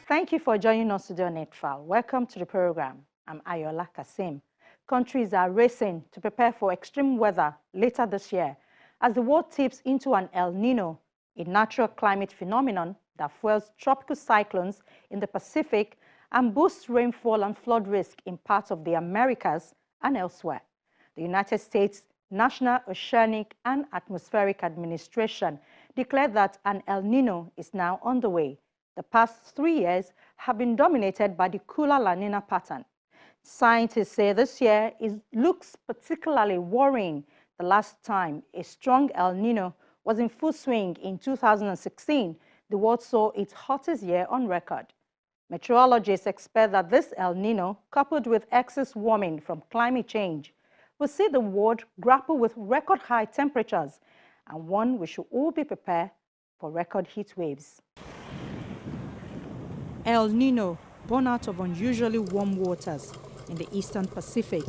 Thank you for joining us today on Earthfile. Welcome to the program. I'm Ayola Kasim. Countries are racing to prepare for extreme weather later this year as the world tips into an El Nino, a natural climate phenomenon that fuels tropical cyclones in the Pacific and boosts rainfall and flood risk in parts of the Americas and elsewhere. The United States National Oceanic and Atmospheric Administration declared that an El Nino is now on the way. The past 3 years have been dominated by the cooler La Nina pattern. Scientists say this year looks particularly worrying. The last time a strong El Nino was in full swing in 2016, the world saw its hottest year on record. Meteorologists expect that this El Nino, coupled with excess warming from climate change, will see the world grapple with record high temperatures, and one we should all be prepared for record heat waves. El Nino, born out of unusually warm waters in the eastern Pacific.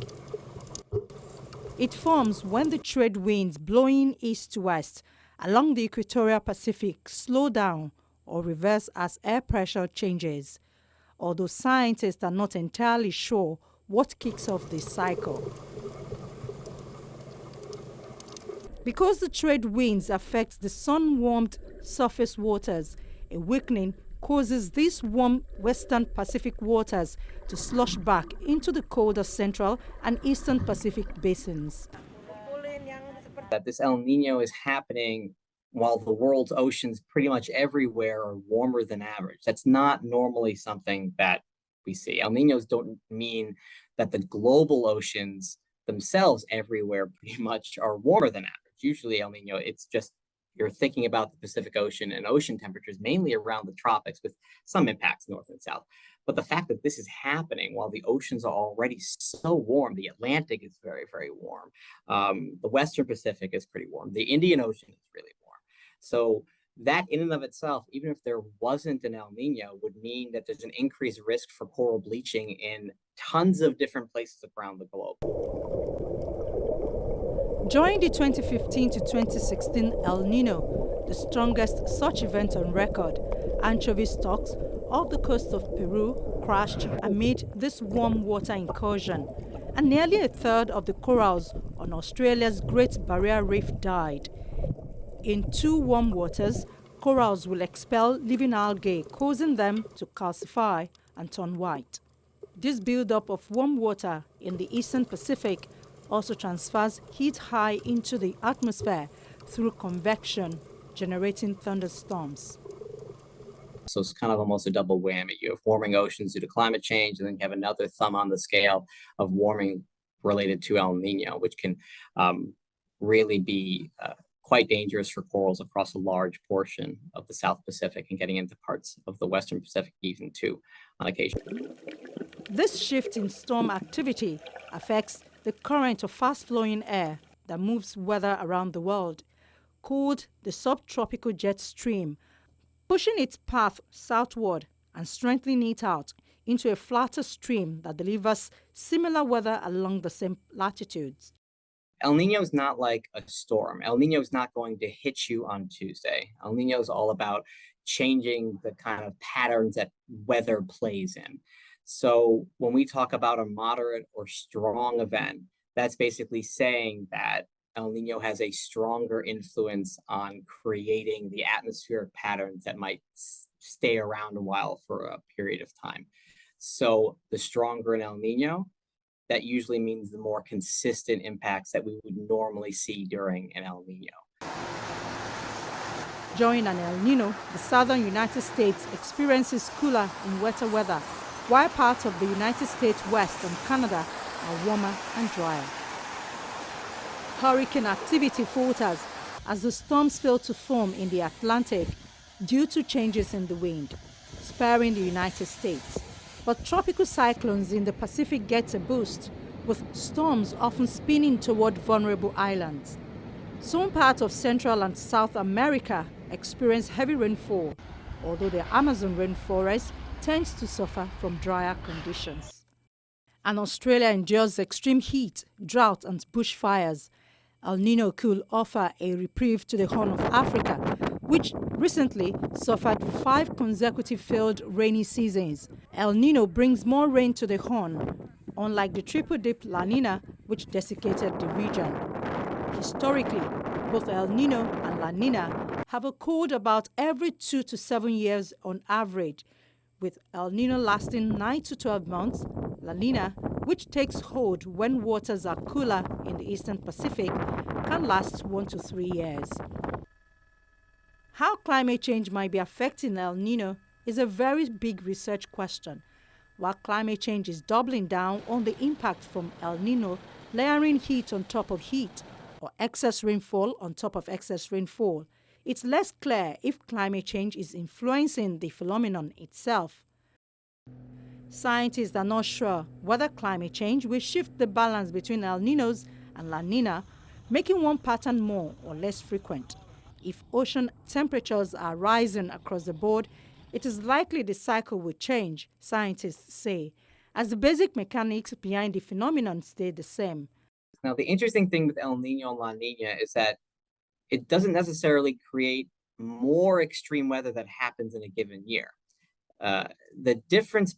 It forms when the trade winds blowing east to west along the equatorial Pacific slow down or reverse as air pressure changes, although scientists are not entirely sure what kicks off this cycle. Because the trade winds affect the sun-warmed surface waters, a weakening causes these warm western Pacific waters to slush back into the colder central and eastern Pacific basins. That this El Nino is happening while the world's oceans pretty much everywhere are warmer than average. That's not normally something that we see. El Ninos don't mean that the global oceans themselves everywhere pretty much are warmer than average. Usually El Nino, it's just you're thinking about the Pacific Ocean and ocean temperatures mainly around the tropics with some impacts north and south. But the fact that this is happening while the oceans are already so warm, the Atlantic is very, very warm. The Western Pacific is pretty warm. The Indian Ocean is really warm. So that in and of itself, even if there wasn't an El Nino, would mean that there's an increased risk for coral bleaching in tons of different places around the globe. During the 2015 to 2016 El Nino, the strongest such event on record, anchovy stocks off the coast of Peru crashed amid this warm water incursion, and nearly a third of the corals on Australia's Great Barrier Reef died. In too warm waters, corals will expel living algae, causing them to calcify and turn white. This buildup of warm water in the eastern Pacific also transfers heat high into the atmosphere through convection, generating thunderstorms. So it's kind of almost a double whammy. You have warming oceans due to climate change, and then you have another thumb on the scale of warming related to El Nino, which can really be quite dangerous for corals across a large portion of the South Pacific and getting into parts of the Western Pacific even too on occasion. This shift in storm activity affects the current of fast-flowing air that moves weather around the world, called the subtropical jet stream, pushing its path southward and strengthening it out into a flatter stream that delivers similar weather along the same latitudes. El Nino is not like a storm. El Nino is not going to hit you on Tuesday. El Nino is all about changing the kind of patterns that weather plays in. So when we talk about a moderate or strong event, that's basically saying that El Nino has a stronger influence on creating the atmospheric patterns that might stay around a while for a period of time. So the stronger an El Nino, that usually means the more consistent impacts that we would normally see during an El Nino. During an El Nino, the southern United States experiences cooler and wetter weather, while parts of the United States West and Canada are warmer and drier. Hurricane activity falters as the storms fail to form in the Atlantic due to changes in the wind, sparing the United States. But tropical cyclones in the Pacific get a boost, with storms often spinning toward vulnerable islands. Some parts of Central and South America experience heavy rainfall, although the Amazon rainforest tends to suffer from drier conditions. And Australia endures extreme heat, drought and bushfires. El Nino could offer a reprieve to the Horn of Africa, which recently suffered 5 consecutive failed rainy seasons. El Nino brings more rain to the Horn, unlike the triple-dip La Nina, which desiccated the region. Historically, both El Nino and La Nina have occurred about every 2 to 7 years on average, with El Nino lasting 9 to 12 months, La Nina, which takes hold when waters are cooler in the eastern Pacific, can last 1 to 3 years. How climate change might be affecting El Nino is a very big research question. While climate change is doubling down on the impact from El Nino, layering heat on top of heat, or excess rainfall on top of excess rainfall, it's less clear if climate change is influencing the phenomenon itself. Scientists are not sure whether climate change will shift the balance between El Ninos and La Nina, making one pattern more or less frequent. If ocean temperatures are rising across the board, it is likely the cycle will change, scientists say, as the basic mechanics behind the phenomenon stay the same. Now, the interesting thing with El Nino and La Nina is that it doesn't necessarily create more extreme weather that happens in a given year. The difference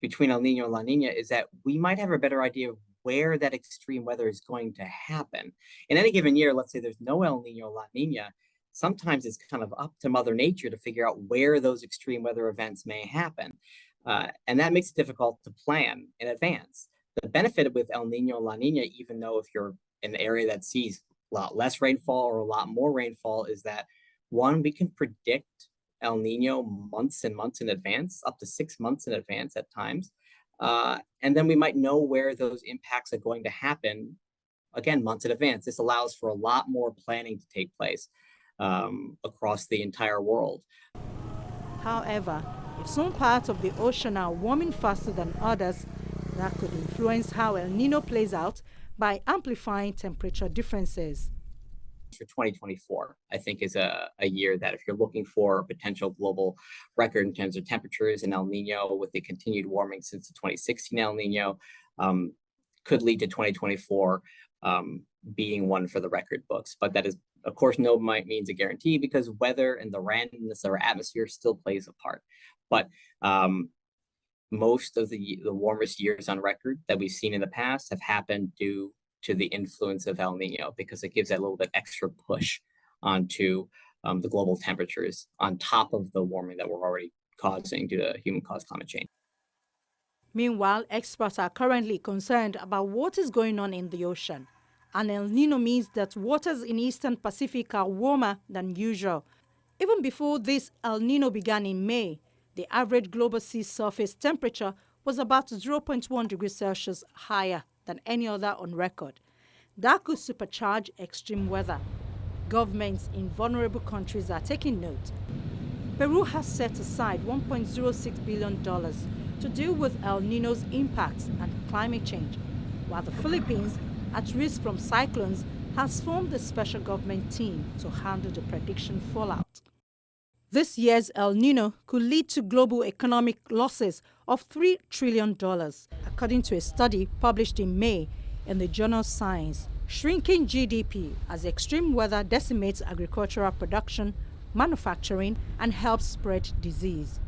between El Nino and La Nina is that we might have a better idea of where that extreme weather is going to happen. In any given year, let's say there's no El Nino or La Nina, sometimes it's kind of up to Mother Nature to figure out where those extreme weather events may happen. And that makes it difficult to plan in advance. The benefit with El Nino and La Nina, even though if you're in an area that sees a lot less rainfall or a lot more rainfall, is that one, we can predict El Nino months and months in advance, up to 6 months in advance at times. And then we might know where those impacts are going to happen, again, months in advance. This allows for a lot more planning to take place across the entire world. However, if some parts of the ocean are warming faster than others, that could influence how El Nino plays out by amplifying temperature differences. For 2024, I think is a year that if you're looking for a potential global record in terms of temperatures in El Nino with the continued warming since the 2016 El Nino, could lead to 2024 being one for the record books. But that is, of course, no means a guarantee because weather and the randomness of our atmosphere still plays a part. But most of the warmest years on record that we've seen in the past have happened due to the influence of El Nino because it gives that little bit extra push onto the global temperatures on top of the warming that we're already causing due to human-caused climate change. Meanwhile, experts are currently concerned about what is going on in the ocean. And El Nino means that waters in Eastern Pacific are warmer than usual. Even before this El Nino began in May, the average global sea surface temperature was about 0.1 degrees Celsius higher than any other on record. That could supercharge extreme weather. Governments in vulnerable countries are taking note. Peru has set aside $1.06 billion to deal with El Nino's impacts and climate change, while the Philippines, at risk from cyclones, has formed a special government team to handle the prediction fallout. This year's El Nino could lead to global economic losses of $3 trillion, according to a study published in May in the journal Science. Shrinking GDP as extreme weather decimates agricultural production, manufacturing, and helps spread disease.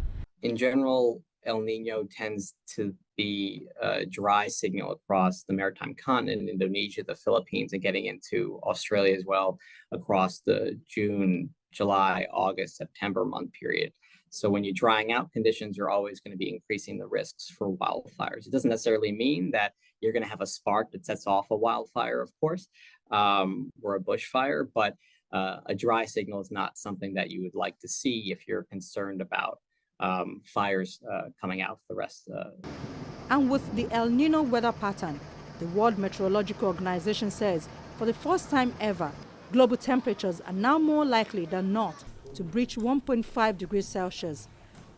In general, El Nino tends to be a dry signal across the maritime continent, Indonesia, the Philippines, and getting into Australia as well across the June, July, August, September month period. So when you're drying out conditions, you're always going to be increasing the risks for wildfires. It doesn't necessarily mean that you're going to have a spark that sets off a wildfire, of course, or a bushfire, but a dry signal is not something that you would like to see if you're concerned about fires coming out for the rest. And with the El Nino weather pattern, the World Meteorological Organization says for the first time ever, global temperatures are now more likely than not to breach 1.5 degrees Celsius.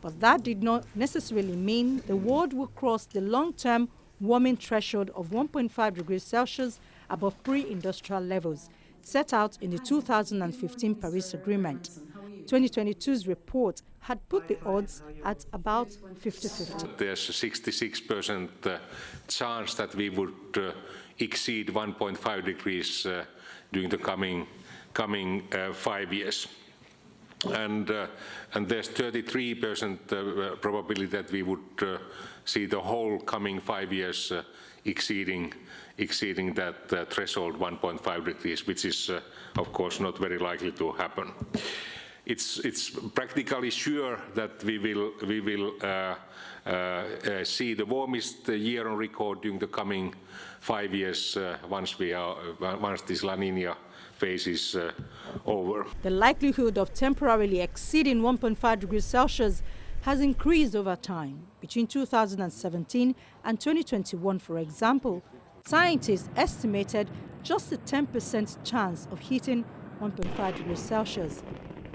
But that did not necessarily mean the world will cross the long-term warming threshold of 1.5 degrees Celsius above pre-industrial levels, set out in the 2015 Paris Agreement. 2022's report had put the odds at about 50-50. There's a 66% chance that we would exceed 1.5 degrees during the coming 5 years. and there's 33% probability that we would see the whole coming 5 years exceeding that threshold 1.5 degrees, which is of course not very likely to happen. It's practically sure that we will see the warmest year on record during the coming 5 years once this La Nina phase is over. The likelihood of temporarily exceeding 1.5 degrees Celsius has increased over time. Between 2017 and 2021, for example, scientists estimated just a 10% chance of hitting 1.5 degrees Celsius.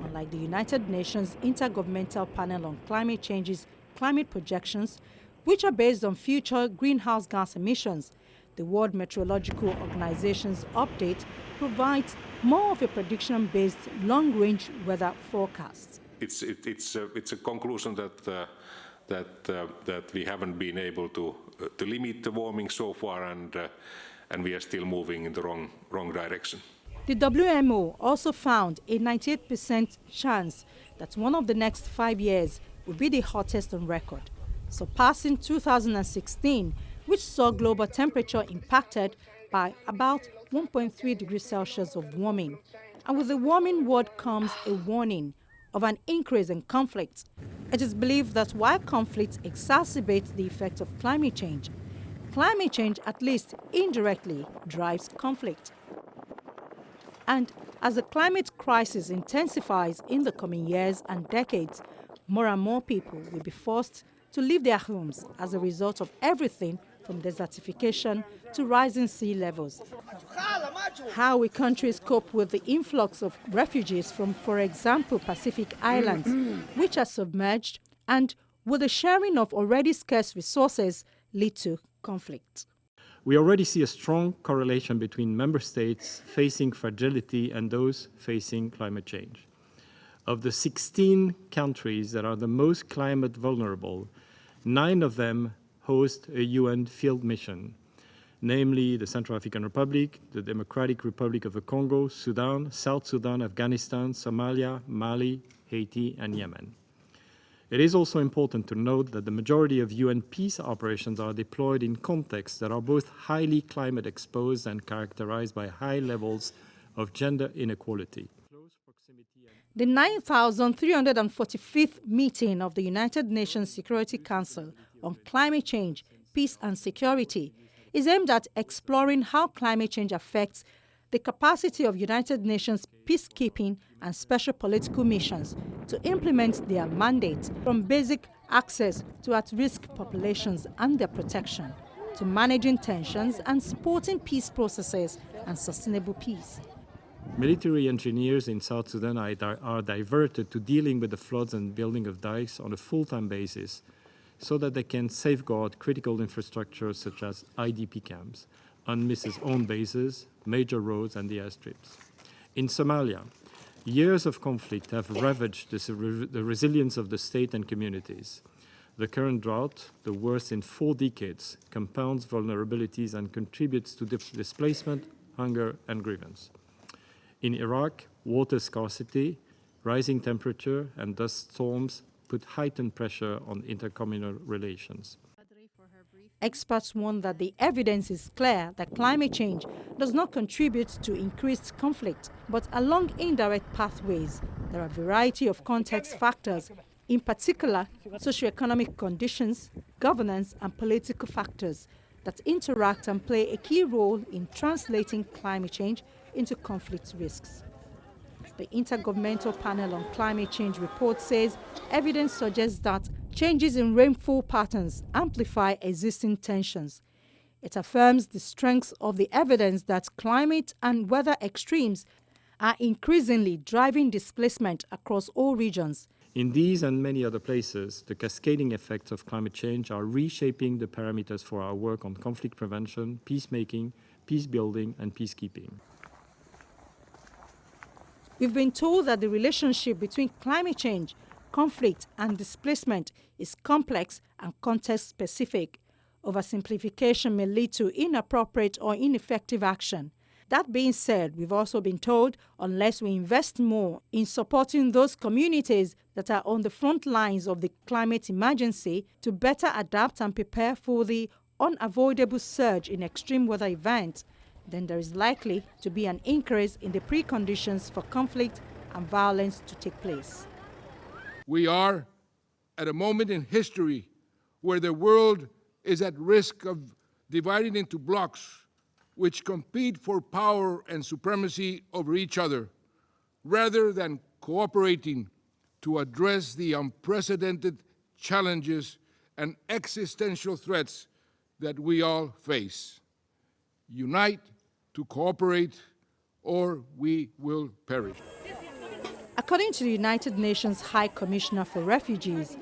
Unlike the United Nations Intergovernmental Panel on Climate Change's climate projections, which are based on future greenhouse gas emissions, the World Meteorological Organization's update provides more of a prediction-based long-range weather forecast. It's a conclusion that we haven't been able to limit the warming so far, and we are still moving in the wrong direction. The WMO also found a 98% chance that one of the next 5 years will be the hottest on record, surpassing 2016, which saw global temperature impacted by about 1.3 degrees Celsius of warming. And with the warming world comes a warning of an increase in conflict. It is believed that while conflict exacerbates the effect of climate change, at least indirectly, drives conflict. And as the climate crisis intensifies in the coming years and decades, more and more people will be forced to leave their homes as a result of everything from desertification to rising sea levels. How will countries cope with the influx of refugees from, for example, Pacific Islands, which are submerged, and will the sharing of already scarce resources lead to conflict? We already see a strong correlation between member states facing fragility and those facing climate change. Of the 16 countries that are the most climate vulnerable, 9 of them host a UN field mission, namely the Central African Republic, the Democratic Republic of the Congo, Sudan, South Sudan, Afghanistan, Somalia, Mali, Haiti, and Yemen. It is also important to note that the majority of UN peace operations are deployed in contexts that are both highly climate exposed and characterized by high levels of gender inequality. The 9,345th meeting of the United Nations Security Council on Climate Change, Peace and Security is aimed at exploring how climate change affects the capacity of United Nations peacekeeping and special political missions to implement their mandate, from basic access to at-risk populations and their protection, to managing tensions and supporting peace processes and sustainable peace. Military engineers in South Sudan are diverted to dealing with the floods and building of dikes on a full-time basis so that they can safeguard critical infrastructure such as IDP camps, UNMISS's own bases, major roads and the airstrips. In Somalia, years of conflict have ravaged the resilience of the state and communities. The current drought, the worst in 4 decades, compounds vulnerabilities and contributes to displacement, hunger and grievance. In Iraq, water scarcity, rising temperature and dust storms put heightened pressure on intercommunal relations. Experts warn that the evidence is clear that climate change does not contribute to increased conflict, but along indirect pathways. There are a variety of context factors, in particular socioeconomic conditions, governance and political factors that interact and play a key role in translating climate change into conflict risks. The Intergovernmental Panel on Climate Change report says evidence suggests that changes in rainfall patterns amplify existing tensions. It affirms the strength of the evidence that climate and weather extremes are increasingly driving displacement across all regions. In these and many other places, the cascading effects of climate change are reshaping the parameters for our work on conflict prevention, peacemaking, peace building, and peacekeeping. We've been told that the relationship between climate change, conflict, and displacement is complex and context-specific. Oversimplification may lead to inappropriate or ineffective action. That being said, we've also been told unless we invest more in supporting those communities that are on the front lines of the climate emergency to better adapt and prepare for the unavoidable surge in extreme weather events, then there is likely to be an increase in the preconditions for conflict and violence to take place. We are at a moment in history where the world is at risk of dividing into blocs which compete for power and supremacy over each other, rather than cooperating to address the unprecedented challenges and existential threats that we all face. Unite to cooperate, or we will perish. According to the United Nations High Commissioner for Refugees,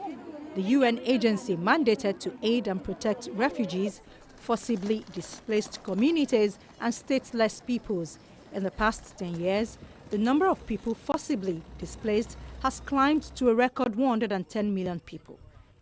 the UN agency mandated to aid and protect refugees, forcibly displaced communities and stateless peoples. In the past 10 years, the number of people forcibly displaced has climbed to a record 110 million people.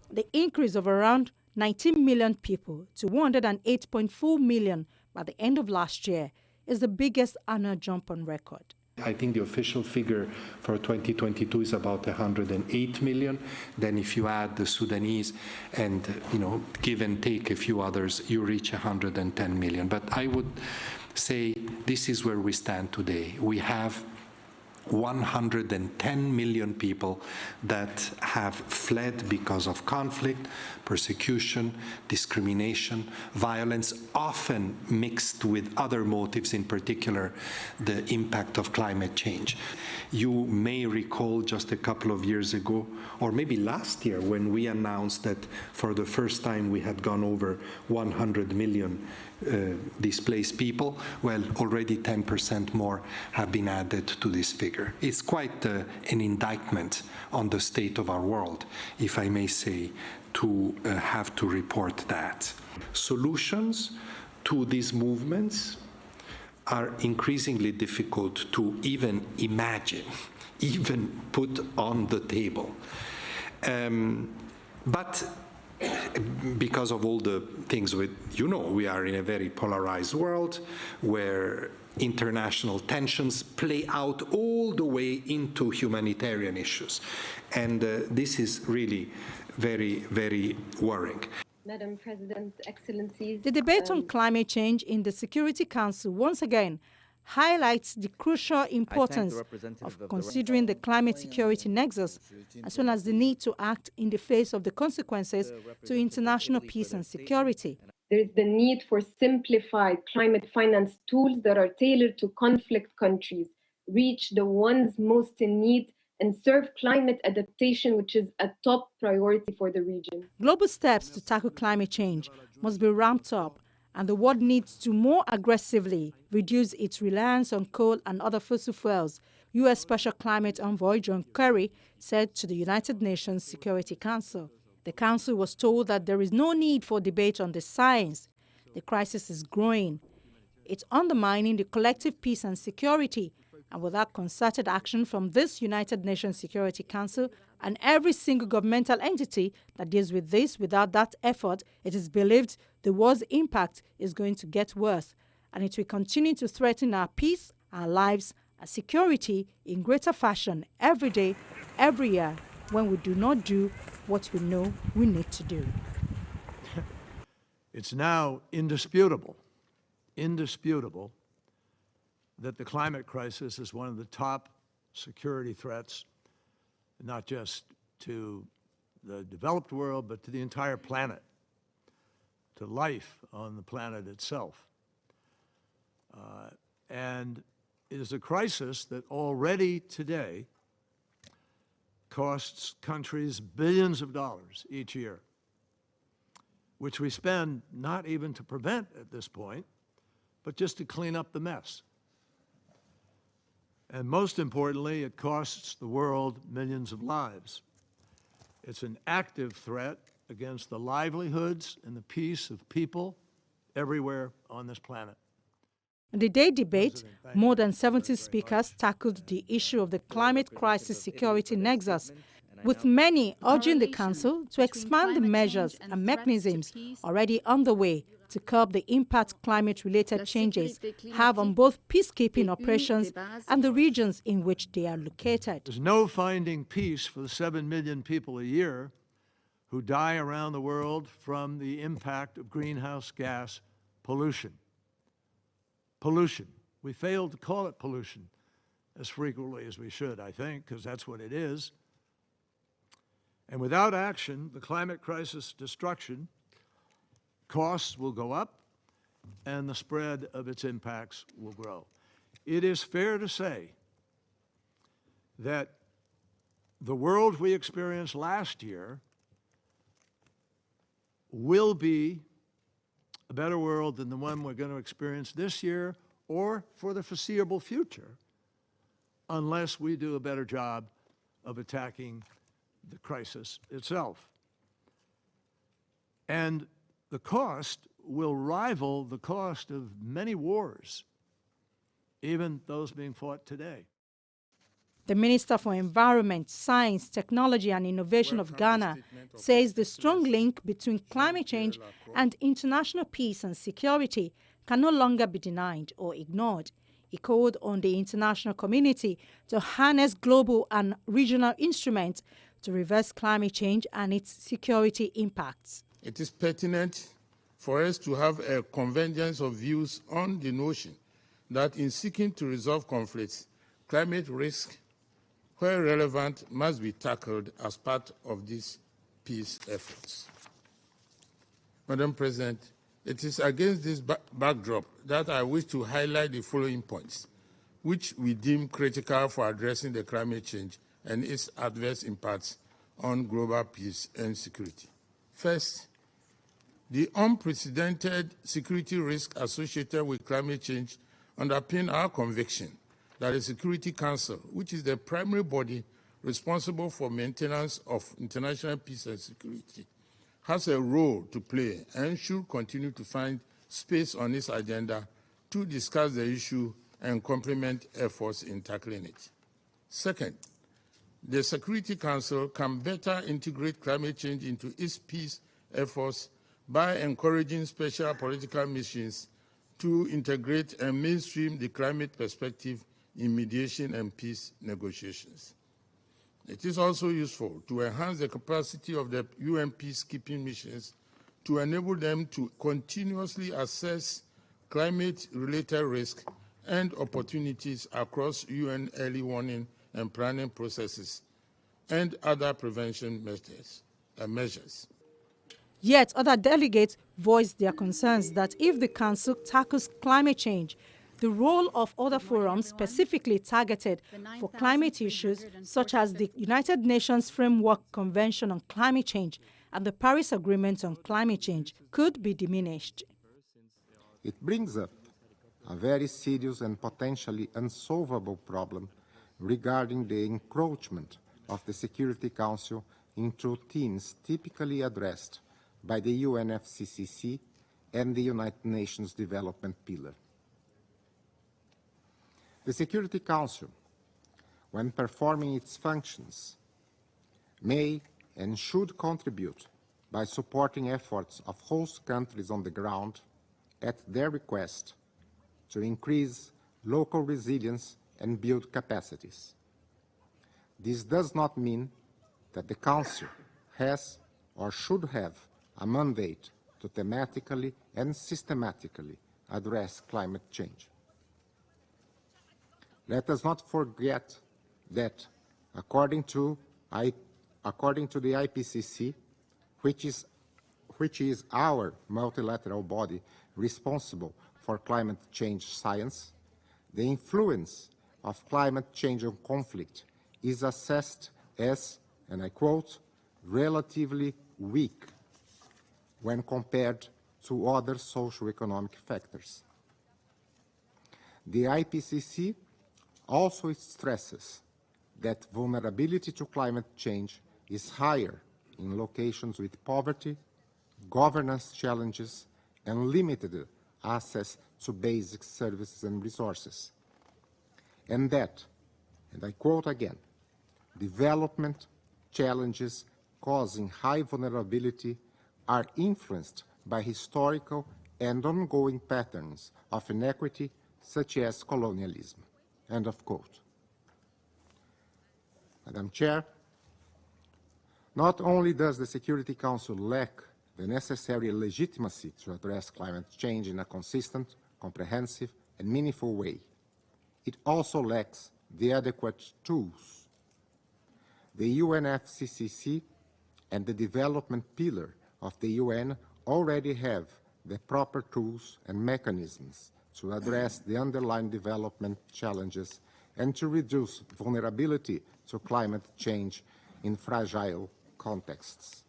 The increase of around 19 million people to 108.4 million by the end of last year is the biggest annual jump on record. I think the official figure for 2022 is about 108 million. Then if you add the Sudanese and, give and take a few others, you reach 110 million. But I would say this is where we stand today. We have 110 million people that have fled because of conflict, persecution, discrimination, violence, often mixed with other motives, in particular the impact of climate change. You may recall just a couple of years ago, or maybe last year, when we announced that for the first time we had gone over 100 million displaced people. Well, already 10% more have been added to this figure. It's quite an indictment on the state of our world, if I may say, to have to report that. Solutions to these movements are increasingly difficult to even imagine, even put on the table. But because of all the things we are in a very polarized world where international tensions play out all the way into humanitarian issues. And this is really very, very worrying. Madam President, Excellencies. The debate on climate change in the Security Council once again highlights the crucial importance of considering the climate security nexus, as well as the need to act in the face of the consequences to international peace and security. There is the need for simplified climate finance tools that are tailored to conflict countries, reach the ones most in need, and serve climate adaptation, which is a top priority for the region. Global steps to tackle climate change must be ramped up, and the world needs to more aggressively reduce its reliance on coal and other fossil fuels, U.S. Special Climate Envoy John Kerry said to the United Nations Security Council. The Council was told that there is no need for debate on the science. The crisis is growing. It's undermining the collective peace and security, and without concerted action from this United Nations Security Council and every single governmental entity that deals with this, without that effort, it is believed the war's impact is going to get worse, and it will continue to threaten our peace, our lives, our security in greater fashion every day, every year, when we do not do what we know we need to do. It's now indisputable that the climate crisis is one of the top security threats, not just to the developed world, but to the entire planet, to life on the planet itself. And it is a crisis that already today costs countries billions of dollars each year, which we spend not even to prevent at this point, but just to clean up the mess. And most importantly, it costs the world millions of lives. It's an active threat against the livelihoods and the peace of people everywhere on this planet. In the day debate, more than 70 speakers tackled the issue of the climate crisis security nexus, with many urging the Council to expand the measures and mechanisms already underway to curb the impact climate-related changes have on both peacekeeping operations and the regions in which they are located. There's no finding peace for the 7 million people a year who die around the world from the impact of greenhouse gas pollution. Pollution. We fail to call it pollution as frequently as we should, I think, because that's what it is. And without action, the climate crisis destruction costs will go up and the spread of its impacts will grow. It is fair to say that the world we experienced last year will be a better world than the one we're going to experience this year or for the foreseeable future, unless we do a better job of attacking the crisis itself. And the cost will rival the cost of many wars, even those being fought today. The Minister for Environment, Science, Technology and Innovation of Ghana says the strong link between climate change and international peace and security can no longer be denied or ignored. He called on the international community to harness global and regional instruments to reverse climate change and its security impacts. It is pertinent for us to have a convergence of views on the notion that in seeking to resolve conflicts, climate risk, where relevant, must be tackled as part of these peace efforts. Madam President, it is against this backdrop that I wish to highlight the following points, which we deem critical for addressing the climate change and its adverse impacts on global peace and security. First, the unprecedented security risks associated with climate change underpin our conviction that the Security Council, which is the primary body responsible for maintenance of international peace and security, has a role to play and should continue to find space on its agenda to discuss the issue and complement efforts in tackling it. Second, the Security Council can better integrate climate change into its peace efforts by encouraging special political missions to integrate and mainstream the climate perspective in mediation and peace negotiations. It is also useful to enhance the capacity of the UN peacekeeping missions to enable them to continuously assess climate-related risks and opportunities across UN early warning and planning processes and other prevention measures. Yet other delegates voiced their concerns that if the Council tackles climate change, the role of other forums specifically targeted for climate issues, such as the United Nations Framework Convention on Climate Change and the Paris Agreement on Climate Change, could be diminished. It brings up a very serious and potentially unsolvable problem regarding the encroachment of the Security Council into themes typically addressed by the UNFCCC and the United Nations Development Pillar. The Security Council, when performing its functions, may and should contribute by supporting efforts of host countries on the ground at their request to increase local resilience and build capacities. This does not mean that the Council has or should have a mandate to thematically and systematically address climate change. Let us not forget that according to the IPCC, which is our multilateral body responsible for climate change science, the influence of climate change on conflict is assessed as, and I quote, relatively weak when compared to other socioeconomic factors. The IPCC also stresses that vulnerability to climate change is higher in locations with poverty, governance challenges, and limited access to basic services and resources. And that, and I quote again, development challenges causing high vulnerability are influenced by historical and ongoing patterns of inequity such as colonialism." End of quote. Madam Chair, not only does the Security Council lack the necessary legitimacy to address climate change in a consistent, comprehensive, and meaningful way, it also lacks the adequate tools. The UNFCCC and the development pillar of the UN already have the proper tools and mechanisms to address the underlying development challenges and to reduce vulnerability to climate change in fragile contexts.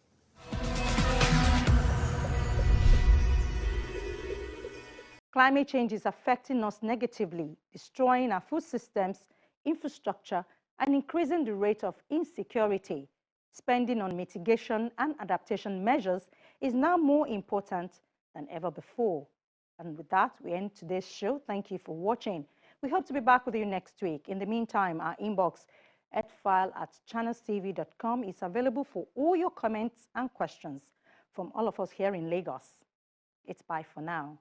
Climate change is affecting us negatively, destroying our food systems, infrastructure, and increasing the rate of insecurity. Spending on mitigation and adaptation measures is now more important than ever before. And with that, we end today's show. Thank you for watching. We hope to be back with you next week. In the meantime, our inbox, earthfile@channelstv.com, is available for all your comments and questions from all of us here in Lagos. It's bye for now.